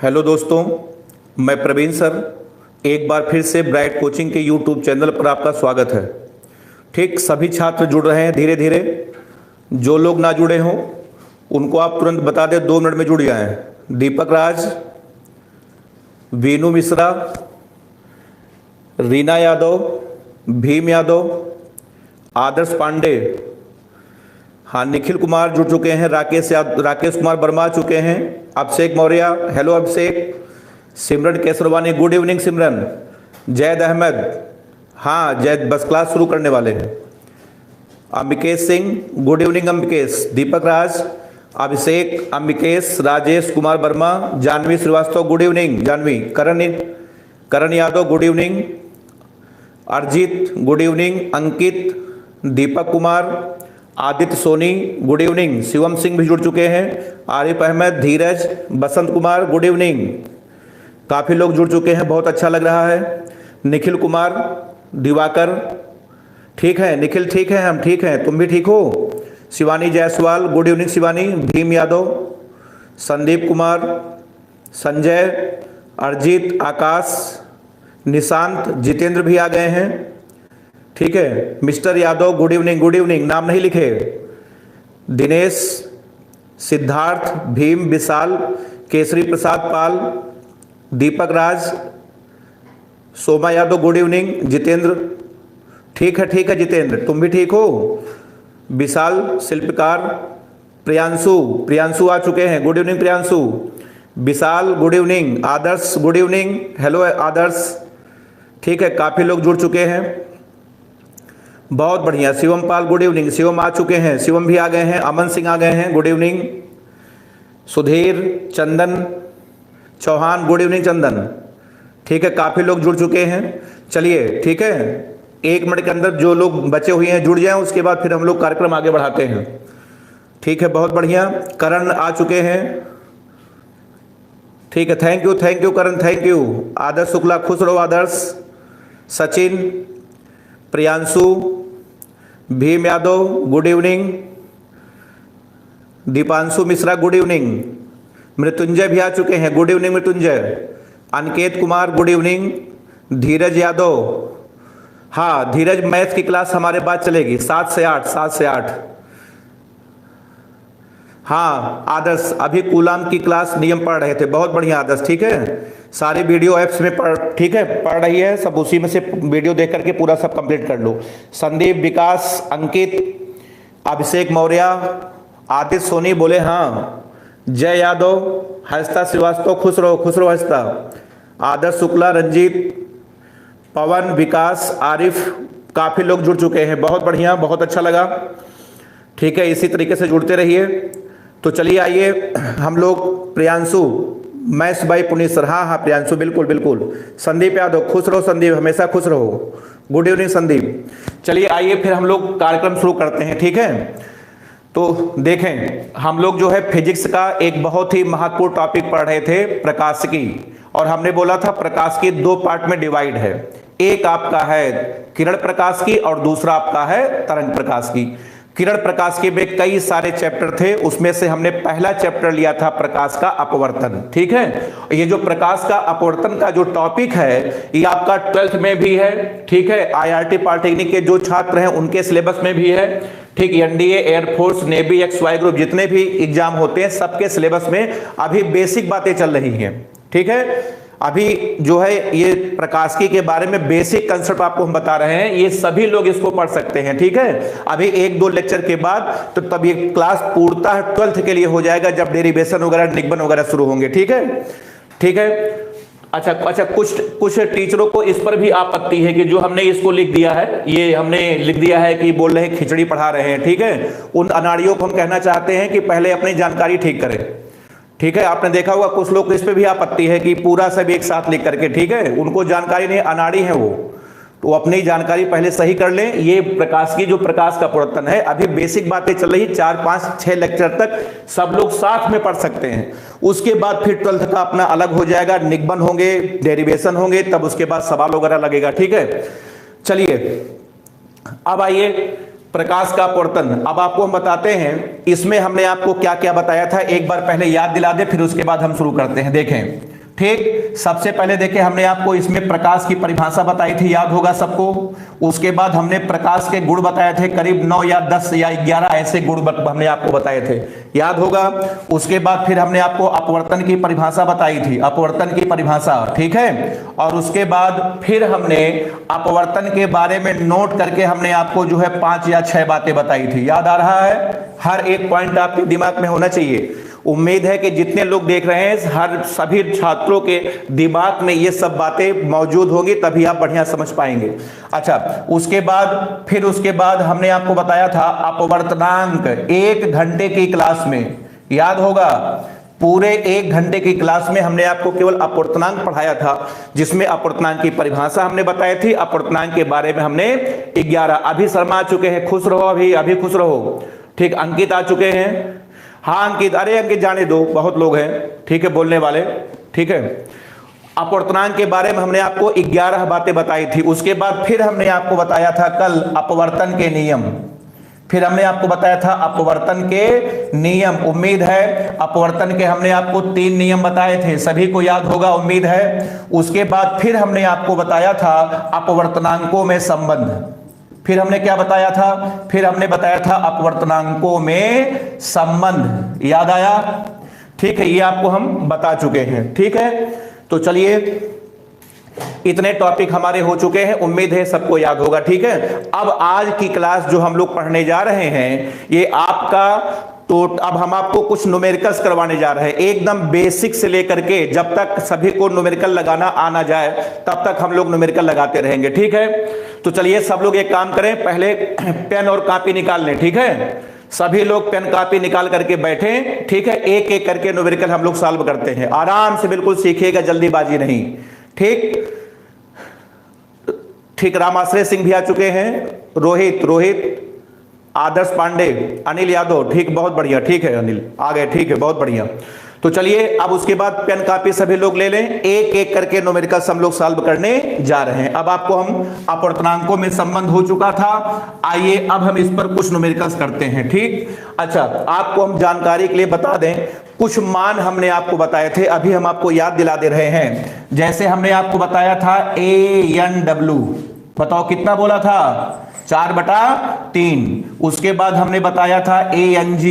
Hello दोस्तों, मैं Praveen sir एक बार फिर से ब्राइट कोचिंग के यूट्यूब चैनल पर आपका स्वागत है। ठीक, सभी छात्र जुड़ रहे हैं धीरे धीरे। जो लोग ना जुड़े हों उनको आप तुरंत बता दें, 2 मिनट में जुड़ जाएं। दीपक राज, वीनू मिश्रा, रीना यादव, भीम यादव, आदर्श पांडे, हाँ निखिल कुमार जुड़ चुके हैं, राकेश कुमार वर्मा आ चुके हैं, Abhishek Maurya, hello Abhishek, Simran Kesarwani, good evening Simran, Zaid Ahmed, हाँ जैद बस क्लास शुरू करने वाले हैं, Ambikesh Singh, good evening Ambikesh, Deepak Raj, Abhishek, Ambikesh, Rajesh Kumar Verma, Janvi Srivastava, good evening Janvi, Karan Yadav, good evening, Arijit, good evening, Ankit, Deepak Kumar, Aditya Soni, good evening, Shivam Singh भी जुड़ चुके हैं, आरिफ अहमद, धीरज, बसंत कुमार, गुड इवनिंग। काफ़ी लोग जुड़ चुके हैं, बहुत अच्छा लग रहा है। निखिल कुमार, दिवाकर, ठीक है निखिल, ठीक है, हम ठीक हैं, तुम भी ठीक हो। शिवानी जायसवाल, गुड इवनिंग शिवानी, भीम यादव, संदीप कुमार, संजय, अरजीत, आकाश, निशांत, जितेंद्र भी आ गए हैं, ठीक है। मिस्टर यादव, गुड इवनिंग, नाम नहीं लिखे। दिनेश, सिद्धार्थ, भीम, विशाल, केसरी प्रसाद पाल, दीपक राज, सोमा यादव, गुड इवनिंग, जितेंद्र, ठीक है जितेंद्र, तुम भी ठीक हो। विशाल, शिल्पकार, प्रियांशु आ चुके हैं, गुड इवनिंग प्रियांशु, विशाल, गुड इवनिंग, आदर्श, गुड इवनिंग, हेलो आदर्श, ठीक है, काफ़ी लोग जुड़ चुके हैं, बहुत बढ़िया। शिवम पाल, गुड इवनिंग, शिवम आ चुके हैं, शिवम भी आ गए हैं, अमन सिंह आ गए हैं, गुड इवनिंग, सुधीर, चंदन चौहान, गुड इवनिंग चंदन, ठीक है, काफ़ी लोग जुड़ चुके हैं। चलिए ठीक है, 1 मिनट के अंदर जो लोग बचे हुए हैं जुड़ जाएं, उसके बाद फिर हम लोग कार्यक्रम आगे बढ़ाते हैं, ठीक है, बहुत बढ़िया। करण आ चुके हैं, ठीक है, thank you Karan, thank you. Adarsh Shukla, खुश रहो Adarsh. Sachin, Priyanshu, Bhim Yadav, good evening, Deepanshu Mishra, good evening, Mrityunjay भी आ चुके हैं, good evening Mrityunjay, Aniket Kumar, good evening, Dheeraj Yadav, हाँ धीरज, मैथ की क्लास हमारे बाद चलेगी 7 से 8। हाँ आदर्श, अभी कूलाम की क्लास नियम पढ़ रहे थे, बहुत बढ़िया आदर्श, ठीक है, सारी वीडियो ऐप्स में ठीक है पढ़ रही है, सब उसी में से वीडियो देख करके पूरा सब कंप्लीट कर लो। संदीप, विकास, अंकित, अभिषेक मौर्य, आदित्य सोनी बोले हाँ, जय यादव, हंसता श्रीवास्तव, खुश रहो हंसता, आदर्श शुक्ला, रंजीत, पवन, विकास, आरिफ, काफ़ी लोग जुड़ चुके हैं, बहुत बढ़िया, बहुत अच्छा लगा, ठीक है, इसी तरीके से जुड़ते रहिए। तो चलिए आइए हम लोग, Priyanshu, maths by Puneet sir, हाँ प्रियांशु, बिल्कुल। संदीप यादव, खुश रहो संदीप, हमेशा खुश रहो, गुड इवनिंग संदीप। चलिए आइए फिर हम लोग कार्यक्रम शुरू करते हैं, ठीक है। तो देखें, हम लोग जो है फिजिक्स का एक बहुत ही महत्वपूर्ण टॉपिक पढ़ रहे थे, प्रकाशिकी, और हमने बोला था प्रकाशिकी 2 पार्ट में डिवाइड है, एक आपका है किरण प्रकाश की और दूसरा आपका है तरंग प्रकाश की। किरण प्रकाश के में कई सारे चैप्टर थे, उसमें से हमने पहला चैप्टर लिया था प्रकाश का अपवर्तन, ठीक है। ये जो प्रकाश का अपवर्तन का जो टॉपिक है ये आपका 12th में भी है, ठीक है, IIT पॉलिटेक्निक के जो छात्र हैं उनके सिलेबस में भी है, ठीक, NDA, air force, navy, XY group, जितने भी एग्जाम होते हैं सबके सिलेबस में अभी बेसिक बातें चल रही हैं, ठीक है। अभी जो है ये प्रकाशिकी के बारे में बेसिक कंसेप्ट आपको हम बता रहे हैं, ये सभी लोग इसको पढ़ सकते हैं, ठीक है। अभी 1-2 लेक्चर के बाद तो तब ये क्लास पूर्णतः 12th के लिए हो जाएगा, जब डेरिवेशन वगैरह, निगमन वगैरह शुरू होंगे, ठीक है। अच्छा, कुछ टीचरों को इस पर भी आपत्ति है कि जो हमने इसको लिख दिया है, ये हमने लिख दिया है कि बोल रहे हैं खिचड़ी पढ़ा रहे हैं, ठीक है। उन अनाड़ियों को हम कहना चाहते हैं कि पहले अपनी जानकारी ठीक करें, ठीक है। आपने देखा होगा कुछ लोग इस पे भी आपत्ति है कि पूरा सब एक साथ लिख करके, ठीक है, उनको जानकारी नहीं, अनाड़ी है वो, तो अपनी जानकारी पहले सही कर लें। ये प्रकाश की जो प्रकाश का अपवर्तन है, अभी बेसिक बातें चल रही, 4, 5, 6 लेक्चर तक सब लोग साथ में पढ़ सकते हैं, उसके बाद फिर 12th का अपना अलग हो जाएगा, निगमन होंगे, डेरिवेशन होंगे, तब उसके बाद सवाल वगैरह लगेगा, ठीक है। चलिए अब आइए प्रकाश का अपवर्तन। अब आपको हम बताते हैं इसमें हमने आपको क्या क्या बताया था, एक बार पहले याद दिला दे, फिर उसके बाद हम शुरू करते हैं। देखें, ठीक, सबसे पहले देखें हमने आपको इसमें प्रकाश की परिभाषा बताई थी, याद होगा सबको। उसके बाद हमने प्रकाश के गुण बताए थे, करीब 9 या 10 या 11 ऐसे गुण हमने आपको बताए थे, याद होगा। उसके बाद फिर हमने आपको अपवर्तन की परिभाषा बताई थी, अपवर्तन की परिभाषा, ठीक है। और उसके बाद फिर हमने अपवर्तन के बारे में नोट करके हमने आपको जो है 5 या 6 बातें बताई थी, याद आ रहा है। हर एक पॉइंट आपके दिमाग में होना चाहिए। उम्मीद है कि जितने लोग देख रहे हैं हर सभी छात्रों के दिमाग में ये सब बातें मौजूद होंगी, तभी आप बढ़िया समझ पाएंगे। अच्छा, उसके बाद हमने आपको बताया था अपवर्तनांक। 1 घंटे की क्लास में, याद होगा, पूरे 1 घंटे की क्लास में हमने आपको केवल अपवर्तनांक पढ़ाया था, जिसमें अपवर्तनांक की परिभाषा हमने बताई थी, अपवर्तनांक के बारे में हमने 11। अभी शर्मा आ चुके हैं, खुश रहो, अभी खुश रहो, ठीक। अंकित आ चुके हैं, हाँ अंकित, अरे अंकित जाने दो, बहुत लोग हैं, ठीक है, बोलने वाले, ठीक है। अपवर्तनांक के बारे में हमने आपको 11 बातें बताई थी। उसके बाद फिर हमने आपको बताया था कल अपवर्तन के नियम, फिर हमने आपको बताया था अपवर्तन के नियम। उम्मीद है अपवर्तन के हमने आपको 3 नियम बताए थे, सभी को याद होगा, उम्मीद है। उसके बाद फिर हमने आपको बताया था अपवर्तनांकों में संबंध। फिर हमने क्या बताया था, फिर हमने बताया था अपवर्तनांकों में संबंध, याद आया, ठीक है। ये आपको हम बता चुके हैं, ठीक है। तो चलिए, इतने टॉपिक हमारे हो चुके हैं, उम्मीद है सबको याद होगा, ठीक है। अब आज की क्लास जो हम लोग पढ़ने जा रहे हैं, ये आपका तो अब हम आपको कुछ न्यूमेरिकल्स करवाने जा रहे हैं, एकदम बेसिक से लेकर के जब तक सभी को न्यूमेरिकल लगाना आना जाए तब तक हम लोग न्यूमेरिकल लगाते रहेंगे, ठीक है। तो चलिए सब लोग एक काम करें, पहले पेन और कॉपी निकाल लें, ठीक है। सभी लोग पेन कॉपी निकाल करके बैठें, ठीक है। एक एक करके न्यूमेरिकल हम लोग सॉल्व करते हैं, आराम से बिल्कुल सीखिएगा, जल्दीबाजी नहीं, ठीक। रामाश्रय सिंह भी आ चुके हैं, रोहित, आदर्श पांडे, अनिल यादव, ठीक, बहुत बढ़िया, ठीक है, अनिल आ गए, ठीक है, बहुत बढ़िया। तो चलिए अब उसके बाद पेन कॉपी सभी लोग ले लें, एक एक करके न्यूमेरिकल हम लोग सॉल्व करने जा रहे हैं। अब आपको हम अपवर्तनांकों में संबंध हो चुका था, आइए अब हम इस पर कुछ न्यूमेरिकल्स करते हैं, ठीक। अच्छा, आपको हम जानकारी के लिए बता दें, कुछ मान हमने आपको बताए थे, अभी हम आपको याद दिला दे रहे हैं। जैसे हमने आपको बताया था ANW, बताओ कितना बोला था, 4/3। उसके बाद हमने बताया था ANG,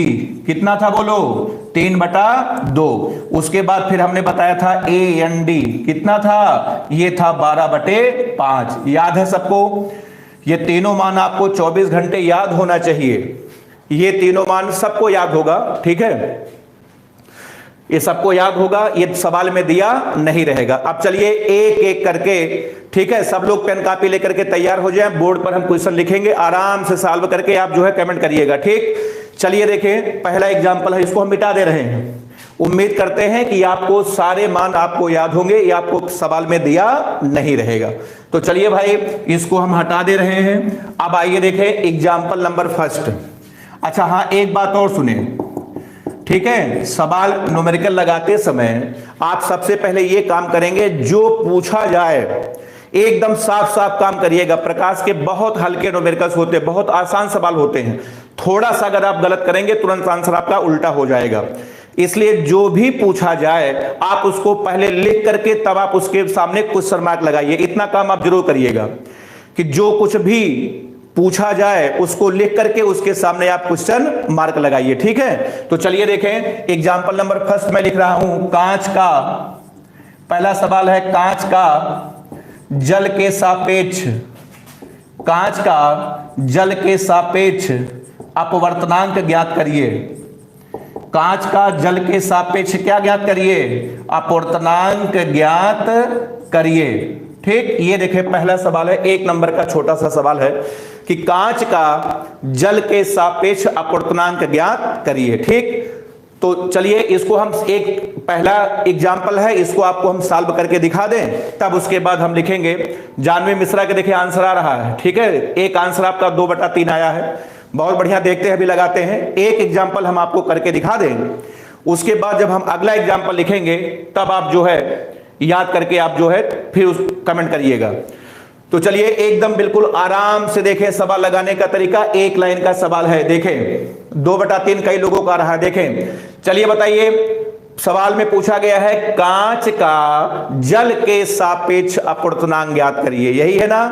कितना था बोलो, 3/2। उसके बाद फिर हमने बताया था AND, कितना था, ये था 12/5। याद है सबको, ये तीनों मान आपको 24 घंटे याद होना चाहिए, ये तीनों मान सबको याद होगा, ठीक है, ये सबको याद होगा, ये सवाल में दिया नहीं रहेगा। अब चलिए एक एक करके, ठीक है, सब लोग पेन कॉपी लेकर के तैयार हो जाएं, बोर्ड पर हम क्वेश्चन लिखेंगे, आराम से सॉल्व करके आप जो है कमेंट करिएगा, ठीक। चलिए देखें, पहला एग्जांपल है, इसको हम मिटा दे रहे हैं। उम्मीद करते हैं कि आपको सारे मान आपको याद होंगे, ये आपको सवाल में दिया नहीं रहेगा। तो चलिए भाई, इसको हम हटा दे रहे हैं। अब आइए देखें एग्जाम्पल नंबर 1। अच्छा हाँ, एक बात और सुने, ठीक है। सवाल न्यूमेरिकल लगाते समय आप सबसे पहले ये काम करेंगे, जो पूछा जाए एकदम साफ साफ काम करिएगा। प्रकाश के बहुत हल्के न्यूमेरिकल्स होते हैं, बहुत आसान सवाल होते हैं, थोड़ा सा अगर आप गलत करेंगे तुरंत आंसर आपका उल्टा हो जाएगा। इसलिए जो भी पूछा जाए आप उसको पहले लिख करके तब आप उसके सामने क्वेश्चन मार्क लगाइए। इतना काम आप जरूर करिएगा कि जो कुछ भी पूछा जाए उसको लिख करके उसके सामने आप क्वेश्चन मार्क लगाइए, ठीक है। तो चलिए देखें एग्जांपल नंबर 1 मैं लिख रहा हूं, कांच का, पहला सवाल है कांच का जल के सापेक्ष, कांच का जल के सापेक्ष अपवर्तनांक ज्ञात करिए। कांच का जल के सापेक्ष क्या ज्ञात करिए, अपवर्तनांक ज्ञात करिए, ठीक। ये देखें पहला सवाल है, 1 नंबर का छोटा सा सवाल है कि कांच का जल के सापेक्ष अपवर्तनांक ज्ञात करिए, ठीक। तो चलिए इसको हम एक पहला एग्जाम्पल है, इसको आपको हम सॉल्व करके दिखा दें, तब उसके बाद हम लिखेंगे। जानवी मिश्रा के देखिए आंसर आ रहा है, ठीक है। एक आंसर आपका 2/3 आया है, बहुत बढ़िया, देखते हैं अभी लगाते हैं। एक एग्जाम्पल हम आपको करके दिखा दें, उसके बाद जब हम अगला एग्जाम्पल लिखेंगे तब आप जो है याद करके आप जो है फिर उस कमेंट करिएगा। तो चलिए एकदम बिल्कुल आराम से देखें सवाल लगाने का तरीका। एक लाइन का सवाल है, देखें 2/3 कई लोगों का रहा है। देखें, चलिए बताइए, सवाल में पूछा गया है कांच का जल के सापेक्ष अपवर्तनांक ज्ञात करिए, यही है ना।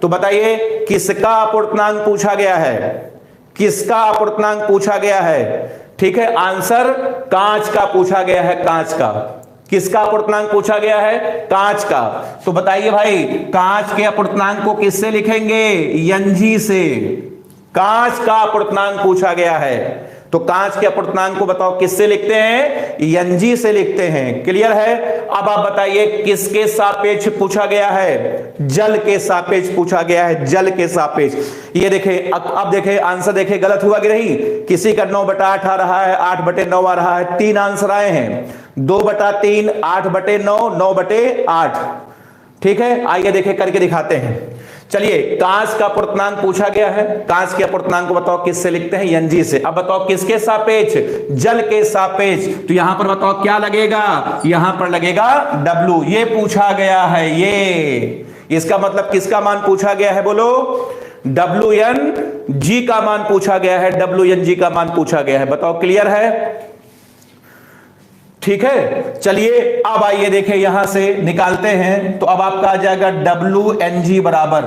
तो बताइए किसका अपवर्तनांक पूछा गया है, किसका अपवर्तनांक पूछा गया है। ठीक है, आंसर कांच का पूछा गया है, कांच का। किसका अपवर्तनांक पूछा गया है, कांच का। तो बताइए भाई, कांच के अपवर्तनांक को किससे लिखेंगे, एनजी से। कांच का अपवर्तनांक पूछा गया है, तो कांच के अपवर्तनांक को बताओ किससे लिखते हैं, एनजी से लिखते हैं। क्लियर है। अब आप बताइए किसके सापेक्ष पूछा गया है, जल के सापेक्ष पूछा गया है, जल के सापेक्ष। ये देखें, अब देखें आंसर, देखें गलत हुआ कि नहीं। किसी का 9/8 आ रहा है, 8/9 आ रहा है, 3 आंसर आए हैं, 2/3, 8/9, 9/8। ठीक है, आइए देखें करके दिखाते हैं। चलिए, कांच का अपवर्तनांक पूछा गया है, कांच के अपवर्तनांक को बताओ किससे लिखते हैं, एनजी से। अब बताओ किसके सापेक्ष, जल के सापेक्ष। तो यहां पर बताओ क्या लगेगा, यहां पर लगेगा W। ये पूछा गया है, ये इसका मतलब किसका मान पूछा गया है, बोलो WNG का मान पूछा गया है, WNG का मान पूछा गया है। बताओ क्लियर है। ठीक है, चलिए अब आइए देखें, यहां से निकालते हैं। तो अब आपका आ जाएगा WNG बराबर,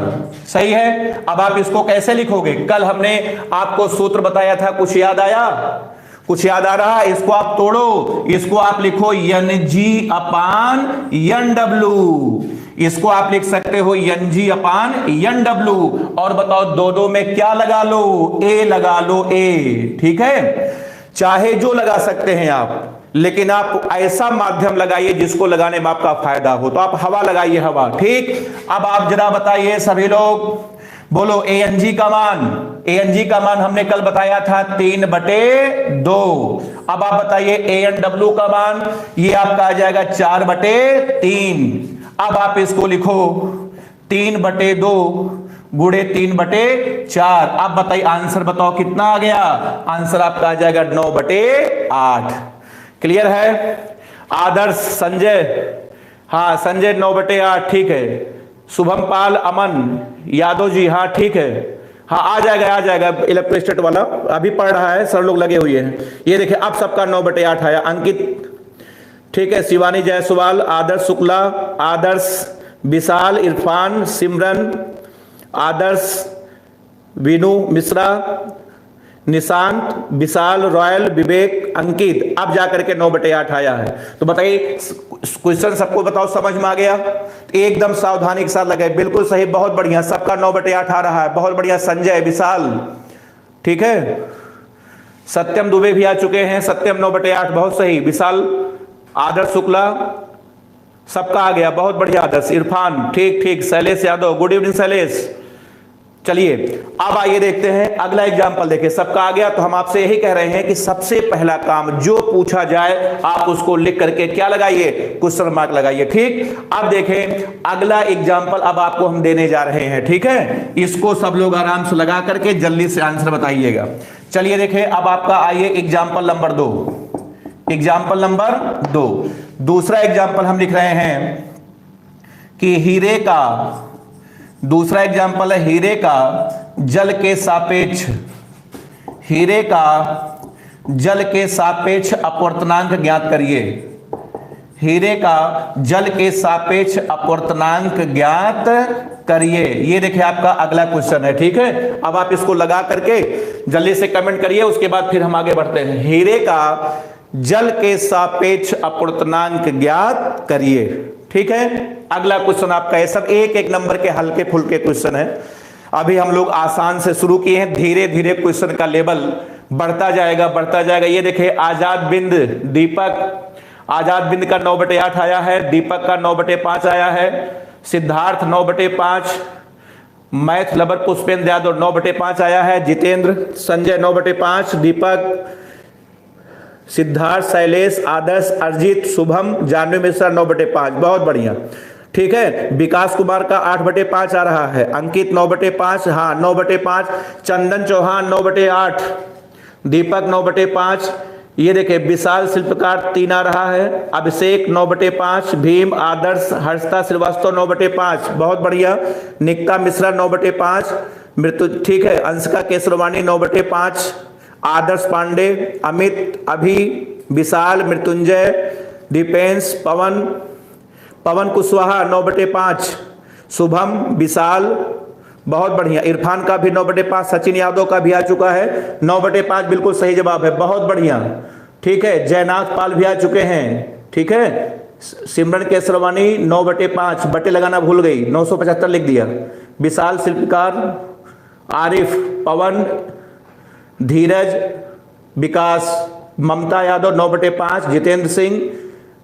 सही है। अब आप इसको कैसे लिखोगे, कल हमने आपको सूत्र बताया था, कुछ याद आया, कुछ याद आ रहा है। इसको आप तोड़ो, इसको आप लिखो NG/NW। इसको आप लिख सकते हो NG/NW। और बताओ दो में क्या लगा लो, A लगा लो, A। ठीक है, चाहे जो लगा सकते हैं आप, लेकिन आप ऐसा माध्यम लगाइए जिसको लगाने में आपका फायदा हो। तो आप हवा लगाइए, हवा। ठीक, अब आप जरा बताइए सभी लोग, बोलो ANG का मान। ANG का मान हमने कल बताया था 3/2। अब आप बताइए ANW का मान, ये आपका आ जाएगा 4/3। अब आप इसको लिखो 3/2 गुणे 3/4। अब बताइए आंसर बताओ कितना आ गया, आंसर आपका आ जाएगा 9/8। क्लियर है। आदर्श संजय, हाँ संजय 9/8, ठीक है। शुभम पाल, अमन यादव जी, हाँ ठीक है, हाँ आ जाएगा इलेक्ट्रोस्टेट वाला अभी पढ़ रहा है, सर लोग लगे हुए हैं। ये देखिए अब सबका 9/8 आया। अंकित, ठीक है, शिवानी जायसवाल, आदर्श शुक्ला, आदर्श विशाल, इरफान, सिमरन, आदर्श, विनू मिश्रा, निशांत, विशाल, रॉयल, विवेक, अंकित। अब जाकर के 9/8 आया है। तो बताइए क्वेश्चन सबको बताओ समझ में आ गया, एकदम सावधानी के साथ लगाए। बिल्कुल सही, बहुत बढ़िया, सबका 9/8 आ रहा है, बहुत बढ़िया। संजय, विशाल, ठीक है। सत्यम दुबे भी आ चुके हैं, सत्यम 9/8, बहुत सही। विशाल, आदर्श शुक्ला, सबका आ गया, बहुत बढ़िया। आदर्श, इरफान, ठीक ठीक। Shailesh Yadav, good evening Shailesh. चलिए अब आइए देखते हैं अगला एग्जाम्पल। देखिए सबका आ गया, तो हम आपसे यही कह रहे हैं कि सबसे पहला काम जो पूछा जाए आप उसको लिख करके क्या लगाइए, क्वेश्चन मार्क लगाइए। ठीक, अब देखें अगला एग्जाम्पल अब आपको हम देने जा रहे हैं। ठीक है, इसको सब लोग आराम से लगा करके जल्दी से आंसर बताइएगा। चलिए देखें अब आपका आइए एग्जाम्पल नंबर 2। एग्जाम्पल नंबर 2, दूसरा एग्जाम्पल हम लिख रहे हैं कि हीरे का, दूसरा एग्जाम्पल है हीरे का जल के सापेक्ष, हीरे का जल के सापेक्ष अपवर्तनांक ज्ञात करिए। हीरे का जल के सापेक्ष अपवर्तनांक ज्ञात करिए। ये देखिए आपका अगला क्वेश्चन है। ठीक है, अब आप इसको लगा करके जल्दी से कमेंट करिए, उसके बाद फिर हम आगे बढ़ते हैं। हीरे का जल के सापेक्ष अपवर्तनांक ज्ञात करिए। ठीक है, अगला क्वेश्चन आपका है। सब एक एक नंबर के हल्के फुल्के क्वेश्चन है। अभी हम लोग आसान से शुरू किए हैं, धीरे धीरे क्वेश्चन का लेवल बढ़ता जाएगा, बढ़ता जाएगा। ये देखिए आजाद बिंद दीपक, आजाद बिंद का 9/8 आया है, दीपक का 9/5 आया है, सिद्धार्थ 9/5, मैथ लवर पुष्पेंद्र यादव 9/5 आया है, जितेंद्र, संजय 9/5, दीपक, सिद्धार्थ, शैलेश, आदर्श, अर्जित, शुभम, जानवी मिश्रा 9/5, बहुत बढ़िया। ठीक है, विकास कुमार का 8/5 आ रहा है, अंकित 9/5, हाँ 9/5, चंदन चौहान 9/8, दीपक 9/5, ये देखिए विशाल शिल्पकार 3 आ रहा है, अभिषेक 9/5, भीम, आदर्श, हर्षता श्रीवास्तव 9/5, बहुत बढ़िया, निक्ता मिश्रा 9/5, मृत्यु ठीक है, अंशिका केसरवानी 9/5, आदर्श पांडे, अमित, अभी, विशाल, मृत्युंजय, दीपेंश, पवन कुशवाहा 9/5, शुभम, विशाल, बहुत बढ़िया, इरफान का भी 9/5, सचिन यादव का भी आ चुका है 9/5, बिल्कुल सही जवाब है, बहुत बढ़िया, ठीक है, जयनाथ पाल भी आ चुके हैं, ठीक है, सिमरन केसरवानी 9/5, बटे लगाना भूल गई, 975 लिख दिया, विशाल शिल्पकार, आरिफ, पवन, धीरज, विकास, ममता यादव 9/5, जितेंद्र सिंह,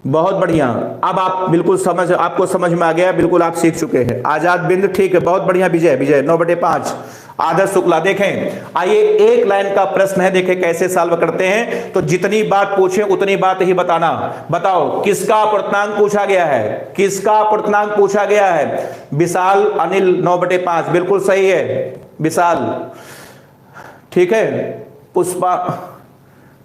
बहुत बढ़िया। अब आप बिल्कुल आपको समझ में आ गया, बिल्कुल आप सीख चुके हैं। आजाद बिंद ठीक है, बहुत बढ़िया, विजय 9/5, आदर्श शुक्ला। देखें, आइए एक लाइन का प्रश्न है, देखें कैसे सॉल्व करते हैं। तो जितनी बात पूछे उतनी बात ही बताना। बताओ किसका अपूर्णांक पूछा गया है, किसका अपूर्णांक पूछा गया है? विशाल अनिल 9/5, बिल्कुल सही है विशाल, ठीक है।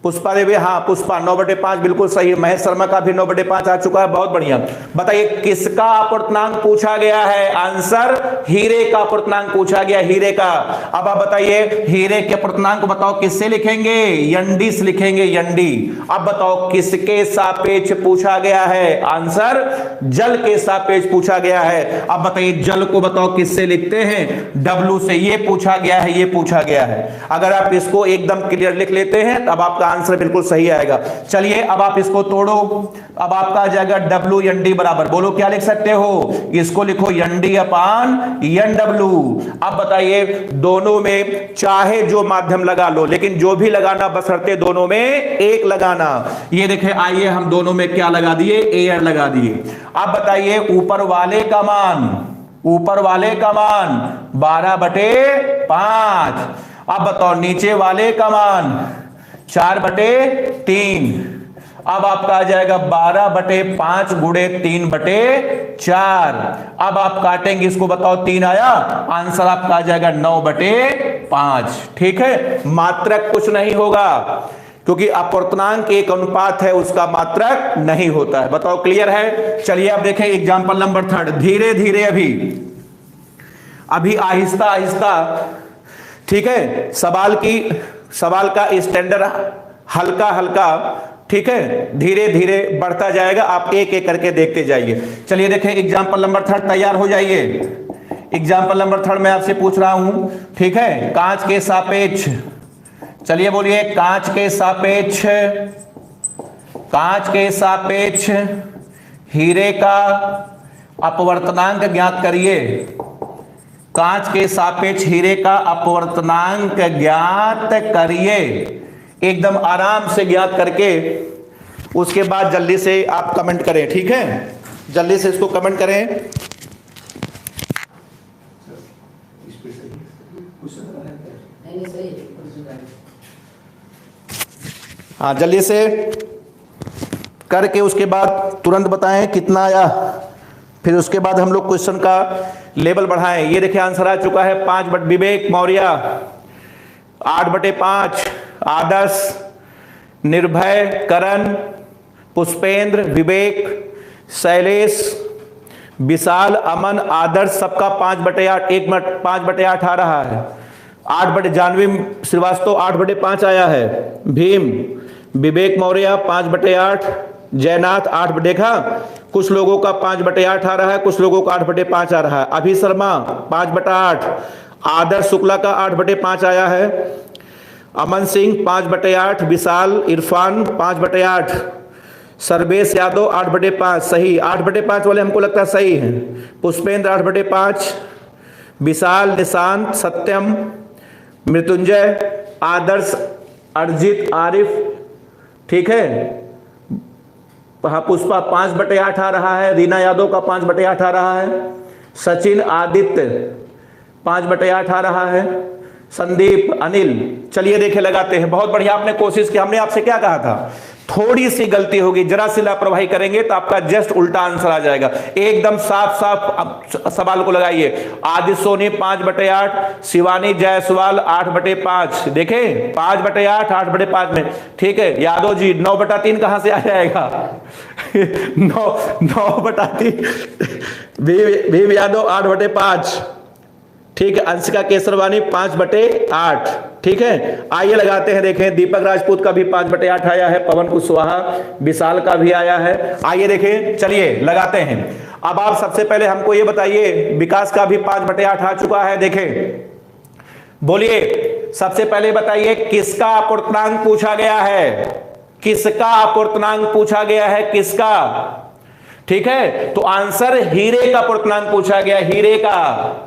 पुष्पा देवी, हाँ पुष्पा 9/5, बिल्कुल सही। महेश शर्मा का भी 9/5 आ चुका है, बहुत बढ़िया। बताइए किसका अपूर्णांक पूछा गया है? आंसर हीरे का अपूर्णांक पूछा गया, हीरे का। अब आप बताइए हीरे के अपूर्णांक बताओ किससे लिखेंगे? यंडी से लिखेंगे, यंडी। अब बताओ किसके सापेक्ष पूछा गया है? आंसर जल के सापेक्ष पूछा गया है। अब बताइए जल को बताओ किससे लिखते हैं? डब्लू से। ये पूछा गया है, ये पूछा गया है। अगर आप इसको एकदम क्लियर लिख लेते हैं तब आपका आंसर बिल्कुल सही आएगा। चलिए अब आप इसको तोड़ो, अब आपका आ जाएगा डब्लू एन डी बराबर, बोलो क्या लिख सकते हो? इसको लिखो एन डी अपान एन डब्लू। अब बताइए दोनों में चाहे जो माध्यम लगा लो, लेकिन जो भी लगाना बशर्ते दोनों में एक लगाना। ये देखें, आइए हम दोनों में क्या लगा दिए? एयर लगा दिए। अब बताइए ऊपर वाले का मान, ऊपर वाले का मान 12/5। अब बताओ नीचे वाले का मान 4/3। अब आपका आ जाएगा 12/5 गुणे 3/4। अब आप काटेंगे इसको, बताओ 3 आया, आंसर आपका आ जाएगा 9/5। ठीक है, मात्रक कुछ नहीं होगा क्योंकि अपूर्णांक एक अनुपात है, उसका मात्रक नहीं होता है। बताओ क्लियर है? चलिए अब देखें एग्जांपल नंबर 3। धीरे धीरे अभी आहिस्ता आहिस्ता, ठीक है, सवाल का स्टैंडर्ड हल्का हल्का, ठीक है, धीरे धीरे बढ़ता जाएगा। आप एक एक करके देखते जाइए। चलिए देखें एग्जांपल नंबर 3, तैयार हो जाइए। एग्जांपल नंबर 3 मैं आपसे पूछ रहा हूं, ठीक है, कांच के सापेक्ष, चलिए बोलिए, कांच के सापेक्ष हीरे का अपवर्तनांक ज्ञात करिए। कांच के सापेक्ष हीरे का अपवर्तनांक ज्ञात करिए। एकदम आराम से ज्ञात करके उसके बाद जल्दी से आप कमेंट करें, ठीक है, जल्दी से इसको कमेंट करें। हाँ, जल्दी से करके उसके बाद तुरंत बताएं कितना आया, फिर उसके बाद हम लोग क्वेश्चन का लेवल बढ़ाएं। ये देखिए आंसर आ चुका है 5 विवेक मौर्य 8/5, आदर्श, निर्भय, करण, पुष्पेंद्र, विवेक, शैलेश, विशाल, अमन, आदर्श, सबका 5/8, 5/8 आ रहा है। 8 जानवी श्रीवास्तव 8/5 आया है। भीम, विवेक मौर्य 5/8, जयनाथ 8, देखा कुछ लोगों का 5/8 आ रहा है, कुछ लोगों का 8/5 आ रहा है। अभी शर्मा 5/8, आदर्श शुक्ला का 8/5 आया है। अमन सिंह 5/8, विशाल, इरफान 5/8, सर्वेश यादव 8/5, सही। 8/5 वाले हमको लगता है सही है। पुष्पेंद्र 8/5, विशाल, निशांत, सत्यम, मृत्युंजय, आदर्श, अर्जित, आरिफ, ठीक है। हाँ, पुष्पा 5/8 आ रहा है। रीना यादव का 5/8 आ रहा है। सचिन, आदित्य 5/8 आ रहा है। संदीप, अनिल। चलिए देखे लगाते हैं। बहुत बढ़िया आपने कोशिश की। हमने आपसे क्या कहा था? थोड़ी सी गलती होगी, जरा सी लापरवाही करेंगे तो आपका जस्ट उल्टा आंसर आ जाएगा। एकदम साफ साफ सवाल को लगाइए। आदित्य सोनी 5/8, शिवानी जायसवाल 8/5। देखें 5/8, 8/5 में, ठीक है। यादव जी 9/3 कहां से आ जाएगा? 9/3। भीम यादव 8/5, ठीक है। अंशिका केसरवानी 5/8, ठीक है। आइए लगाते हैं, देखें दीपक राजपूत का भी 5/8 आया है, पवन कुशवाहा विशाल का भी आया है। आइए देखें, चलिए लगाते हैं। अब आप सबसे पहले हमको ये बताइए, विकास का भी 5/8 आ चुका है। देखें, बोलिए सबसे पहले बताइए किसका अपूर्णांक पूछा गया है? किसका अपूर्णांक पूछा गया है? किसका? ठीक है, तो आंसर हीरे का अपूर्णांक पूछा गया, हीरे का।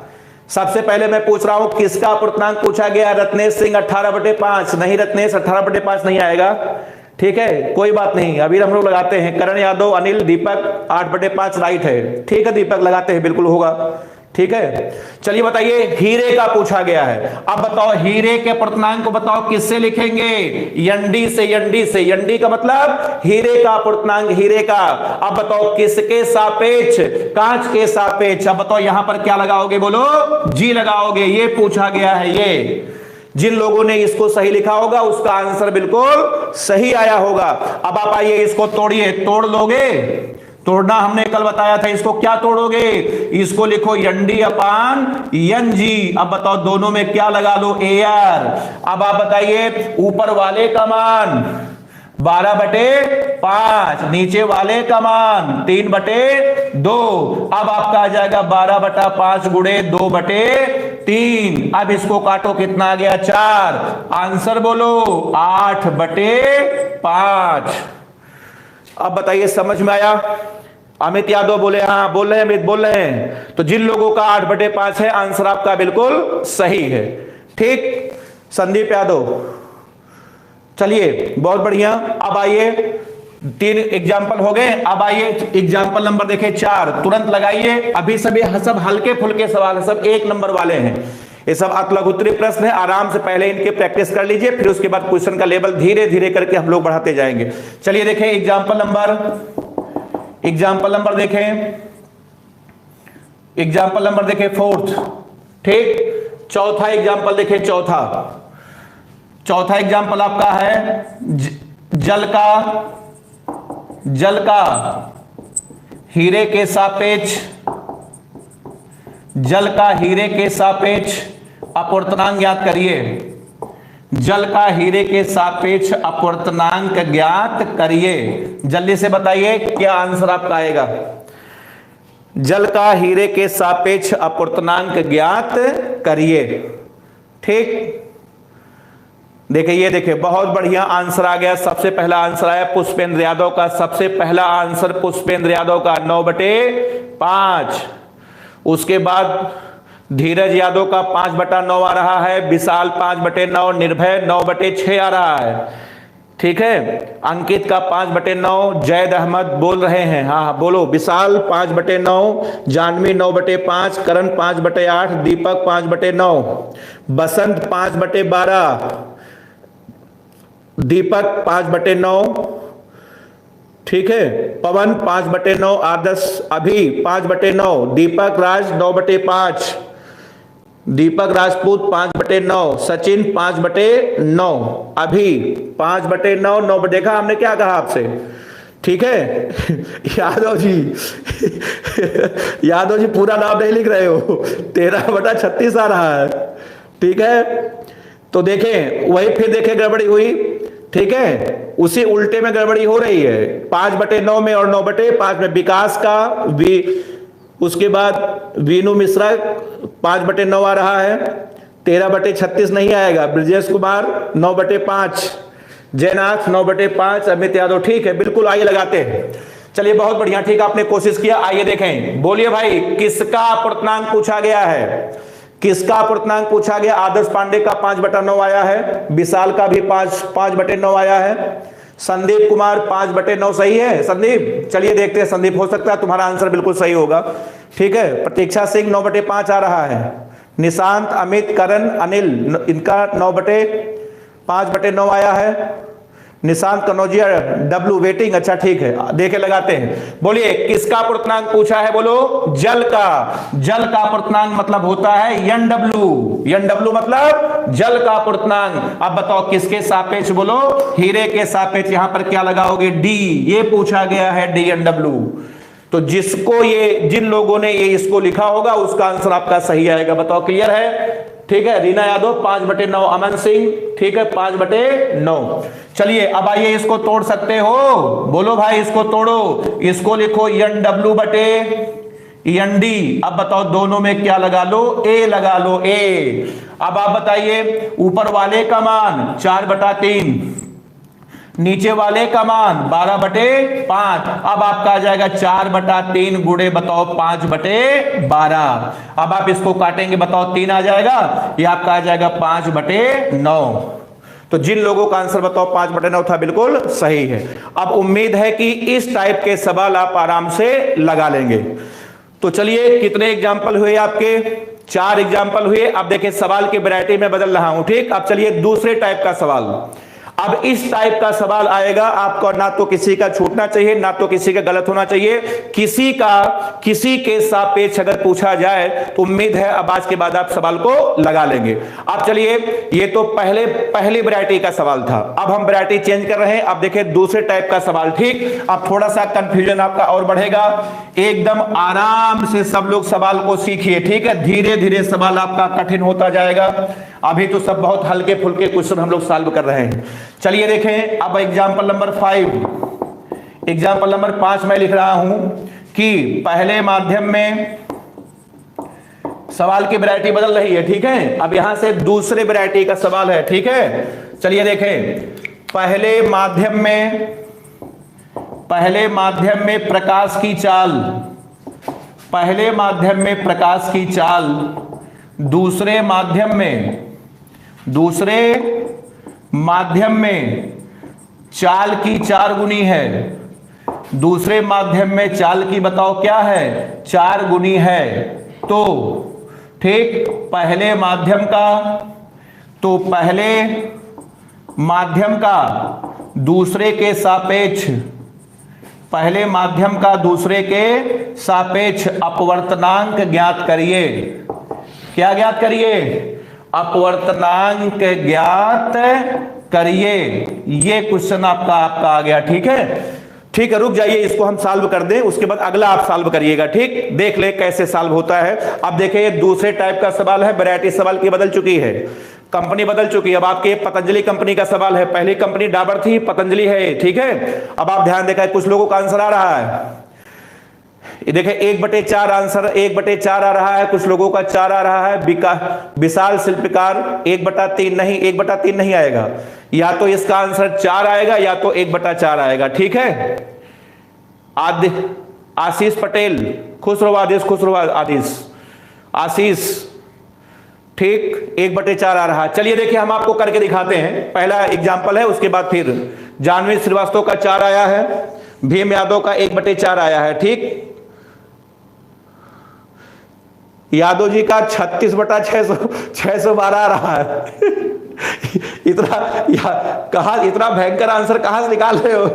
सबसे पहले मैं पूछ रहा हूं किसका अपूर्णांक पूछा गया? रत्नेश सिंह 18/5। नहीं रत्नेश, 18/5 नहीं आएगा, ठीक है, कोई बात नहीं। अभी हम लोग लगाते हैं, करण यादव, अनिल, दीपक 8/5 राइट है, ठीक है। दीपक लगाते हैं, बिल्कुल होगा, ठीक है। चलिए बताइए, हीरे का पूछा गया है। अब बताओ हीरे के अपूर्णांक को बताओ किससे लिखेंगे? यंडी से, यंडी से। यंडी का मतलब हीरे का अपूर्णांक, हीरे का। अब बताओ किसके सापेक्ष? कांच के सापेक्ष। अब बताओ यहां पर क्या लगाओगे? बोलो, जी लगाओगे। ये पूछा गया है, ये जिन लोगों ने इसको सही लिखा होगा उसका आंसर बिल्कुल सही आया होगा। अब आप आइए, इसको तोड़िए, तोड़ लोगे? तोड़ना हमने कल बताया था, इसको क्या तोड़ोगे? इसको लिखो यंडी अपान यंजी। अब बताओ दोनों में क्या लगा लो? एयर। अब आप बताइए ऊपर वाले का मान 12/5, नीचे वाले का मान 3/2। अब आपका आ जाएगा 12/5 गुणे 2/3। अब इसको काटो, कितना आ गया? 4। आंसर बोलो 8/5। अब बताइए समझ में आया? अमित यादव बोले हाँ, बोल रहे हैं, अमित बोल रहे हैं। तो जिन लोगों का 8/5 है, आंसर आपका बिल्कुल सही है, ठीक। संदीप यादव, चलिए बहुत बढ़िया। अब आइए, 3 एग्जाम्पल हो गए। अब आइए एग्जाम्पल नंबर देखें 4, तुरंत लगाइए। अभी सभी सब हल्के फुल्के सवाल है, सब 1 नंबर वाले हैं। ये सब अतलघुत्री प्रश्न है, आराम से पहले इनके प्रैक्टिस कर लीजिए, फिर उसके बाद क्वेश्चन का लेवल धीरे धीरे करके हम लोग बढ़ाते जाएंगे। चलिए देखें एग्जाम्पल नंबर देखें, एग्जाम्पल नंबर देखें 4th, ठीक। चौथा एग्जाम्पल देखें, चौथा एग्जाम्पल आपका है जल का हीरे के सापेक्ष, जल का हीरे के सापेक्ष अपूर्णांक ज्ञात करिए। जल का हीरे के सापेक्ष अपूर्णांक ज्ञात करिए। जल्दी से बताइए क्या आंसर आपका आएगा? जल का हीरे के सापेक्ष अपूर्णांक ज्ञात करिए, ठीक। देखिए, ये देखिए बहुत बढ़िया आंसर आ गया। सबसे पहला आंसर आया पुष्पेंद्र यादव का। सबसे पहला आंसर पुष्पेंद्र यादव का 9/5। उसके बाद धीरज यादव का 5/9 आ रहा है, विशाल 5/9, निर्भय 9/6 आ रहा है, ठीक है। अंकित का 5/9, जैद अहमद बोल रहे हैं, हाँ बोलो। विशाल 5/9, जानवी 9/5, करण 5/8, दीपक 5/9, बसंत 5/12, दीपक 5/9, ठीक है। पवन 5/9, आदर्श अभी 5/9, दीपक राज 9/5, दीपक राजपूत 5/9, सचिन 5/9, अभी 5/9, 9। देखा हमने क्या कहा आपसे, ठीक है। यादव जी पूरा नाम नहीं लिख रहे हो, 13/36 आ रहा है, ठीक है। तो देखें वही, फिर देखें गड़बड़ी हुई, ठीक है। उसी उल्टे में गड़बड़ी हो रही है, 5/9 में और 9/5 में। विकास का उसके बाद वीनू मिश्रा 5/9 आ रहा है, 13/36 नहीं आएगा। ब्रजेश कुमार 9/5, जयनाथ 9/5, अमित यादव, ठीक है बिल्कुल। आइए लगाते हैं, चलिए बहुत बढ़िया, ठीक आपने कोशिश किया। आइए देखें, बोलिए भाई किसका अपूर्णांक पूछा गया है? किसका अपूर्णांक पूछा गया? आदर्श पांडे का 5/9 आया है, विशाल का भी 5/9 आया है, संदीप कुमार 5/9 सही है। संदीप, चलिए देखते हैं संदीप, हो सकता है तुम्हारा आंसर बिल्कुल सही होगा, ठीक है। प्रतीक्षा सिंह 9/5 आ रहा है, निशांत, अमित, करण, अनिल, इनका 5/9 आया है, निशांत कनौजिया डब्लू वेटिंग, अच्छा ठीक है, देखे लगाते हैं। बोलिए किसका पूर्णांक पूछा है, बोलो जल का। जल का पूर्णांक मतलब होता है NW, NW मतलब जल का पूर्णांक। अब बताओ किसके सापेक्ष, बोलो हीरे के सापेक्ष। यहां पर क्या लगाओगे, D, ये पूछा गया है DNW। तो जिसको ये, जिन लोगों ने ये इसको लिखा होगा उसका आंसर आपका सही आएगा। बताओ क्लियर है, ठीक है। रीना यादव 5/9, अमन सिंह, ठीक है 5/9। चलिए अब आइए इसको तोड़ सकते हो, बोलो भाई इसको तोड़ो। इसको लिखो NW बटे ND। अब बताओ दोनों में क्या लगा लो, A लगा लो, A। अब आप बताइए ऊपर वाले का मान 4/3, नीचे वाले का मान 12/5। अब आपका आ जाएगा 4/3 गुणे बताओ 5/12। अब आप इसको काटेंगे, बताओ 3 आ जाएगा, ये आपका आ जाएगा 5/9। तो जिन लोगों का आंसर बताओ 5/9 था, बिल्कुल सही है। अब उम्मीद है कि इस टाइप के सवाल आप आराम से लगा लेंगे। तो चलिए कितने एग्जाम्पल हुए आपके, 4 एग्जाम्पल हुए। अब देखिए सवाल की वैरायटी में बदल रहा हूं, ठीक। अब चलिए दूसरे टाइप का सवाल। अब इस टाइप का सवाल आएगा आपको, ना तो किसी का छूटना चाहिए ना तो किसी का गलत होना चाहिए। किसी के सापेक्ष अगर पूछा जाए तो उम्मीद है अब आज के बाद आप सवाल को लगा लेंगे। अब चलिए, ये तो पहली वैरायटी का सवाल था, अब हम वैरायटी चेंज कर रहे हैं। अब देखिए दूसरे टाइप का सवाल, ठीक। अब थोड़ा सा कंफ्यूजन आपका और बढ़ेगा, एकदम आराम से सब लोग सवाल को सीखिए, ठीक है। धीरे धीरे सवाल आपका कठिन होता जाएगा। अभी तो सब बहुत हल्के फुल्के क्वेश्चन हम लोग सॉल्व कर रहे हैं। चलिए देखें अब एग्जांपल नंबर 5, एग्जांपल नंबर 5 मैं लिख रहा हूं कि पहले माध्यम में, सवाल की वैरायटी बदल रही है, ठीक है। अब यहां से दूसरे वैरायटी का सवाल है, ठीक है। चलिए देखें, पहले माध्यम में प्रकाश की चाल, पहले माध्यम में प्रकाश की चाल दूसरे माध्यम में चाल की 4 गुनी है। दूसरे माध्यम में चाल की बताओ क्या है, 4 गुनी है। तो ठीक, पहले माध्यम का दूसरे के सापेक्ष, पहले माध्यम का दूसरे के सापेक्ष अपवर्तनांक ज्ञात करिए। क्या ज्ञात करिए, अपवर्तनांक ज्ञात करिए। ये क्वेश्चन आपका आ गया, ठीक है। ठीक है, रुक जाइए, इसको हम सॉल्व कर दें, उसके बाद अगला आप सॉल्व करिएगा, ठीक। देख ले कैसे सॉल्व होता है। अब देखिए दूसरे टाइप का सवाल है, वैरायटी सवाल की बदल चुकी है, कंपनी बदल चुकी है। अब आपके पतंजलि कंपनी का सवाल है, पहली कंपनी डाबर थी, पतंजलि है, ठीक है। अब आप ध्यान देखा, कुछ लोगों का आंसर आ रहा है, देखिए 1/4 आंसर, 1/4 आ रहा है, कुछ लोगों का 4 आ रहा है। विशाल शिल्पकार 1/3 नहीं, 1/3 नहीं आएगा, या तो इसका आंसर 4 आएगा या तो 1/4 आएगा, ठीक है। आशीष पटेल, खुश रहो आदेश, खुश रहो आदेश, आशीष, ठीक 1/4 आ रहा है। चलिए देखिए हम आपको करके दिखाते हैं, पहला एग्जाम्पल है, उसके बाद फिर जानवी श्रीवास्तव का 4 आया है, भीम यादव का 1/4 आया है, ठीक। यादव जी का 36/612 आ रहा है। इतना भयंकर आंसर कहां से निकाल रहे हो।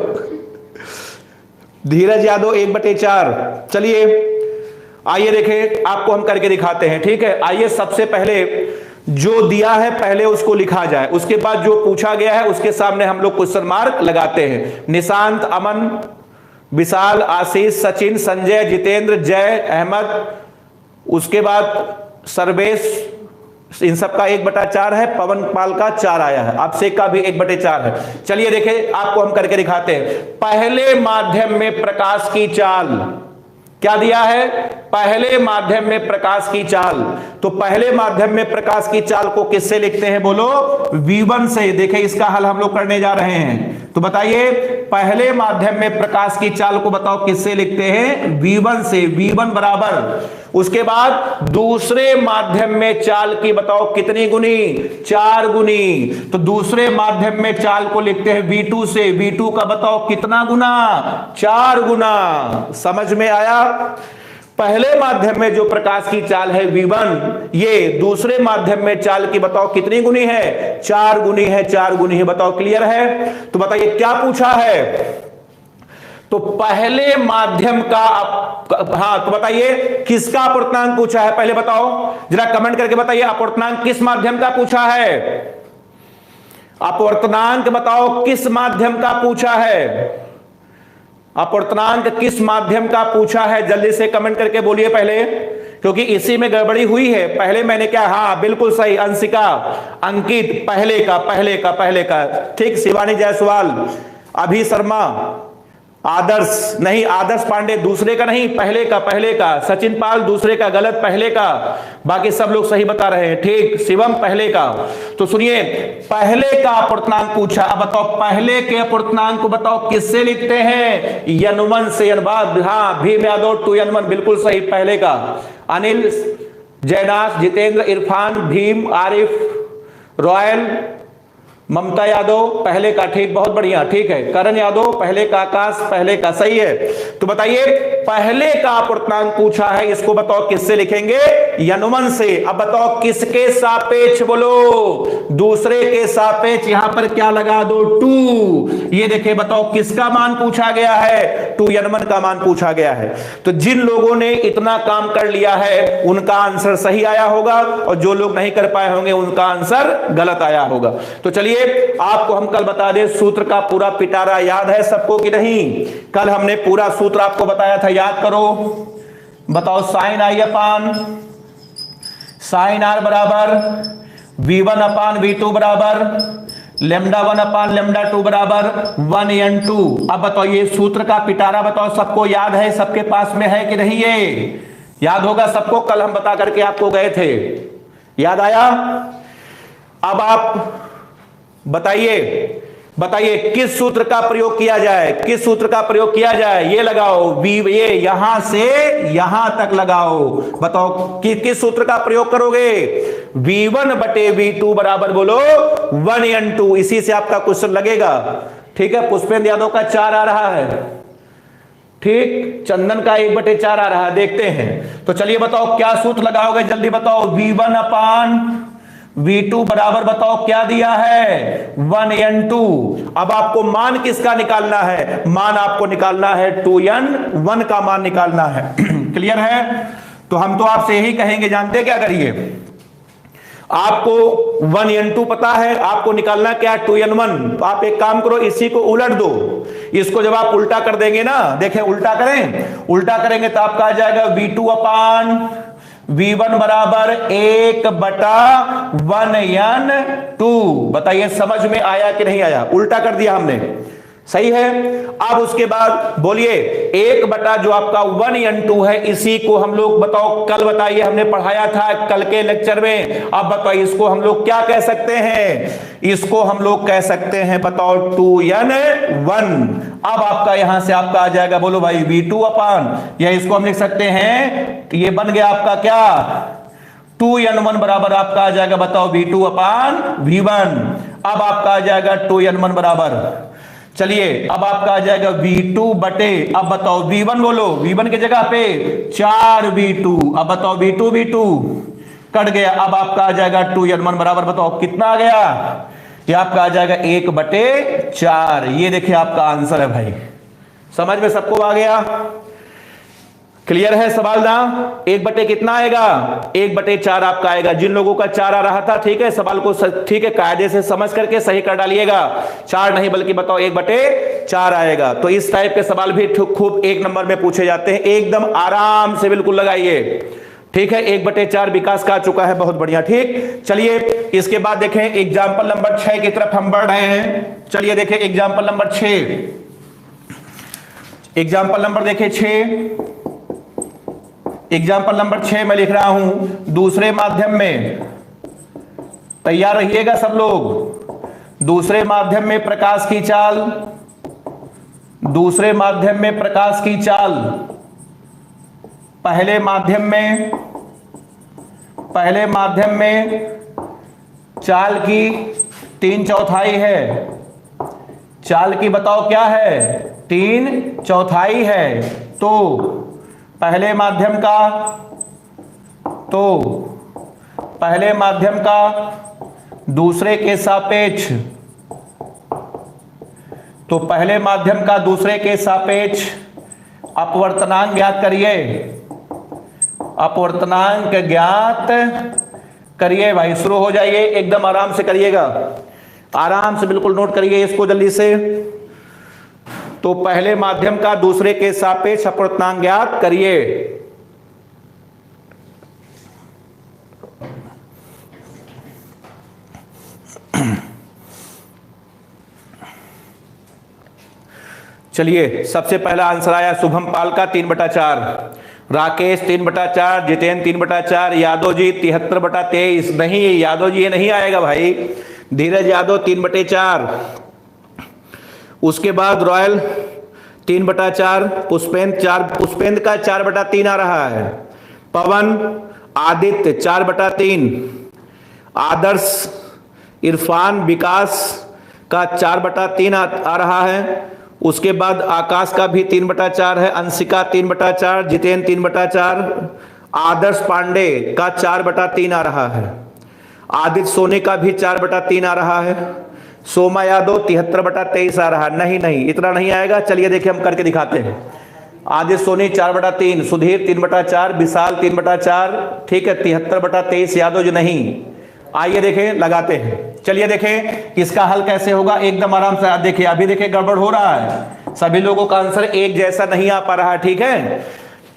धीरज यादव 1/4। चलिए आइए देखें, आपको हम करके दिखाते हैं, ठीक है। आइए सबसे पहले जो दिया है पहले उसको लिखा जाए, उसके बाद जो पूछा गया है उसके सामने हम लोग क्वेश्चन मार्क लगाते हैं। निशांत, अमन, विशाल, आशीष, सचिन, संजय, जितेंद्र, जय, अहमद, उसके बाद सर्वेश, इन सब का 1/4 है, पवन पाल का 4 आया है, आपसे का भी 1/4 है। चलिए देखें आपको हम करके दिखाते हैं। पहले माध्यम में प्रकाश की चाल, क्या दिया है, पहले माध्यम में प्रकाश की चाल। तो पहले माध्यम में प्रकाश की चाल को किससे लिखते हैं, बोलो V1 से। देखिए इसका हल हम लोग करने जा रहे हैं, तो बताइए पहले माध्यम में प्रकाश की चाल को बताओ किससे लिखते हैं, V1 से। V1 बराबर, उसके बाद दूसरे माध्यम में चाल की बताओ कितनी गुनी, 4 गुनी। तो दूसरे माध्यम में चाल को लिखते हैं V2 से। V2 का बताओ कितना गुना, 4 गुना। समझ में आया। पहले माध्यम में जो प्रकाश की चाल है v1, ये दूसरे माध्यम में चाल की बताओ कितनी गुनी है? 4 गुनी है, 4 गुनी है। बताओ क्लियर है? तो बताइए क्या पूछा है? तो पहले माध्यम का हाँ, तो बताइए किसका अपवर्तनांक पूछा है? पहले बताओ, जरा कमेंट करके बताइए अपवर्तनांक किस माध्यम का पूछा है? अपवर्तनांक बताओ किस माध्यम का पूछा है? अपवर्तनांक किस माध्यम का पूछा है? जल्दी से कमेंट करके बोलिए पहले, क्योंकि इसी में गड़बड़ी हुई है। पहले मैंने क्या, हाँ बिल्कुल सही, अंशिका, अंकित, पहले का ठीक, शिवानी जायसवाल, अभी शर्मा, आदर्श नहीं, आदर्श पांडे दूसरे का नहीं, पहले का, सचिन पाल दूसरे का, गलत, पहले का, बाकी सब लोग सही बता रहे हैं ठीक, शिवम पहले का। तो सुनिए, पहले का अपवर्तनांक पूछा। अब बताओ पहले के अपवर्तनांक को बताओ किससे लिखते हैं? n1 से n, हाँ भीम यादव 2n1 बिल्कुल सही, पहले का। अनिल, जयनाथ, जितेंद्र, इरफान, भीम, आरिफ, रॉयल, ममता यादव पहले का, ठीक, बहुत बढ़िया, ठीक है। करण यादव पहले का, आकाश पहले का, सही है। तो बताइए पहले का अपवर्तनांक पूछा है, इसको बताओ किससे लिखेंगे? n1 से। अब बताओ किसके सापेक्ष? बोलो, दूसरे के सापेक्ष। यहां पर क्या लगा दो? 2। ये देखिए, बताओ किसका मान पूछा गया है? 2n1 का मान पूछा गया है। तो जिन लोगों ने इतना काम कर लिया है उनका आंसर सही आया होगा, और जो लोग नहीं कर पाए होंगे उनका आंसर गलत आया होगा। तो चलिए आपको हम कल बता दें, सूत्र का पूरा पिटारा याद है सबको कि नहीं? कल हमने पूरा सूत्र आपको बताया था, याद करो। बताओ, sine i upon sine r बराबर v1 अपान v2 बराबर लेमडा 1 अपान लेमडा 2 बराबर 1n2। अब बताओ ये सूत्र का पिटारा बताओ सबको याद है? सबके पास में है कि नहीं? ये याद होगा सबको, कल हम बता करके आपको गए थे, याद आया? अब आप बताइए किस सूत्र का प्रयोग किया जाए? किस सूत्र का प्रयोग किया जाए? ये लगाओ, ये यहां से यहां तक लगाओ। बताओ कि किस सूत्र का प्रयोग करोगे? v1 बटे v2 बराबर बोलो 1n2। इसी से आपका क्वेश्चन लगेगा, ठीक है। पुष्पेंद्र यादव का 4 आ रहा है, ठीक, चंदन का 1/4 आ रहा है, देखते हैं। तो चलिए बताओ क्या सूत्र लगाओगे, जल्दी बताओ। v1 अपान v2 बराबर बताओ क्या दिया है? 1n2। अब आपको मान किसका निकालना है? मान आपको निकालना है 2n1 का मान निकालना है। क्लियर है? तो हम तो आपसे यही कहेंगे, जानते क्या करिए, आपको 1n2 पता है, आपको निकालना क्या? 2n1। तो आप एक काम करो, इसी को उलट दो। इसको जब आप उल्टा कर देंगे ना, देखें उल्टा करें, उल्टा करेंगे तो आपका आ जाएगा v2 अपान v1 बराबर 1/1n2। बताइए समझ में आया कि नहीं आया? उल्टा कर दिया हमने, सही है। अब उसके बाद बोलिए 1 जो आपका 1n2 है, इसी को हम लोग बताओ कल बताइए हमने पढ़ाया था कल के लेक्चर में। अब बताइए इसको हम लोग क्या कह सकते हैं? इसको हम लोग कह सकते हैं बताओ 2n1। अब आपका यहां से आपका आ जाएगा, बोलो भाई v2 अपान, या इसको हम लिख सकते हैं, ये बन गया आपका क्या? 2n1 बराबर आपका आ जाएगा बताओ v2 अपान v1। अब आपका आ जाएगा 2n1 बराबर, चलिए अब आपका आ जाएगा v2 बटे, अब बताओ v1 बोलो, v1 की जगह पे 4v2। अब बताओ v2 कट गया, अब आपका आ जाएगा 2n1 बराबर बताओ कितना आ गया? ये आपका आ जाएगा 1/4। ये देखिए आपका आंसर है भाई, समझ में सबको आ गया? क्लियर है सवाल ना? 1 कितना आएगा? 1/4 आपका आएगा। जिन लोगों का 4 आ रहा था, ठीक है, सवाल को ठीक है कायदे से समझ करके सही कर डालिएगा। 4 नहीं बल्कि बताओ 1/4 आएगा। तो इस टाइप के सवाल भी खूब 1 नंबर में पूछे जाते हैं, एकदम आराम से बिल्कुल लगाइए, ठीक है। 1/4 विकास का आ चुका है, बहुत बढ़िया, ठीक। चलिए इसके बाद देखें एग्जाम्पल नंबर 6 की तरफ हम बढ़ रहे हैं। चलिए देखें एग्जाम्पल नंबर 6, एग्जाम्पल नंबर देखें 6, एग्जाम्पल नंबर 6 में लिख रहा हूं दूसरे माध्यम में, तैयार रहिएगा सब लोग। दूसरे माध्यम में प्रकाश की चाल, दूसरे माध्यम में प्रकाश की चाल, पहले माध्यम में चाल की 3/4 है। चाल की बताओ क्या है? 3/4 है। तो पहले माध्यम का, तो पहले माध्यम का दूसरे के सापेक्ष, तो पहले माध्यम का दूसरे के सापेक्ष अपवर्तनांक ज्ञात करिए, अपवर्तनांक ज्ञात करिए। भाई शुरू हो जाइए, एकदम आराम से करिएगा, आराम से बिल्कुल नोट करिए इसको जल्दी से। तो पहले माध्यम का दूसरे के सापेक्ष अपवर्तनांक ज्ञात करिए। चलिए, सबसे पहला आंसर आया शुभम पाल का 3/4, राकेश 3/4, जितेंद्र 3/4, यादव जी 73/23। नहीं यादव जी ये नहीं आएगा भाई, धीरज यादव 3/4, उसके बाद रॉयल 3/4, पुष्पेंद्र 4, पुष्पेंद्र का 4/3 आ रहा है, पवन आदित्य 4/3, आदर्श इरफान विकास का 4/3 आ रहा है, उसके बाद आकाश का भी 3/4 है, अंशिका 3/4, जितेंद्र 3/4, आदर्श पांडे का 4/3 आ रहा है, आदित्य सोनी का भी 4/3 आ रहा है, सोमा यादव 73/23 आ रहा है। नहीं नहीं इतना नहीं आएगा, चलिए देखिए हम करके दिखाते हैं। आदित्य सोनी 4/3, सुधीर 3/4, विशाल 3/4, ठीक है 73/23 यादव जी नहीं। आइए देखें लगाते हैं, चलिए देखें इसका हल कैसे होगा, एकदम आराम से देखिए। अभी देखिए गड़बड़ हो रहा है, सभी लोगों का आंसर एक जैसा नहीं आ पा रहा है, ठीक है।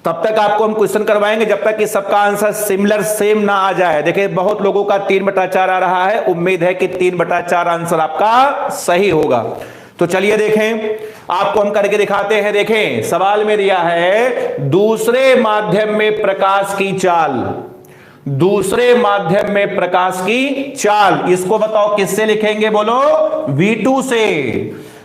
तब तक आपको हम क्वेश्चन करवाएंगे जब तक कि सबका आंसर सिमिलर सेम ना आ जाए। देखिए बहुत लोगों का 3/4 आ रहा है, उम्मीद है कि 3/4 आंसर आपका सही होगा। तो चलिए देखें, आपको हम करके दिखाते हैं। देखें सवाल में दिया है दूसरे माध्यम में प्रकाश की चाल, दूसरे माध्यम में प्रकाश की चाल, इसको बताओ किससे लिखेंगे, बोलो V2 से।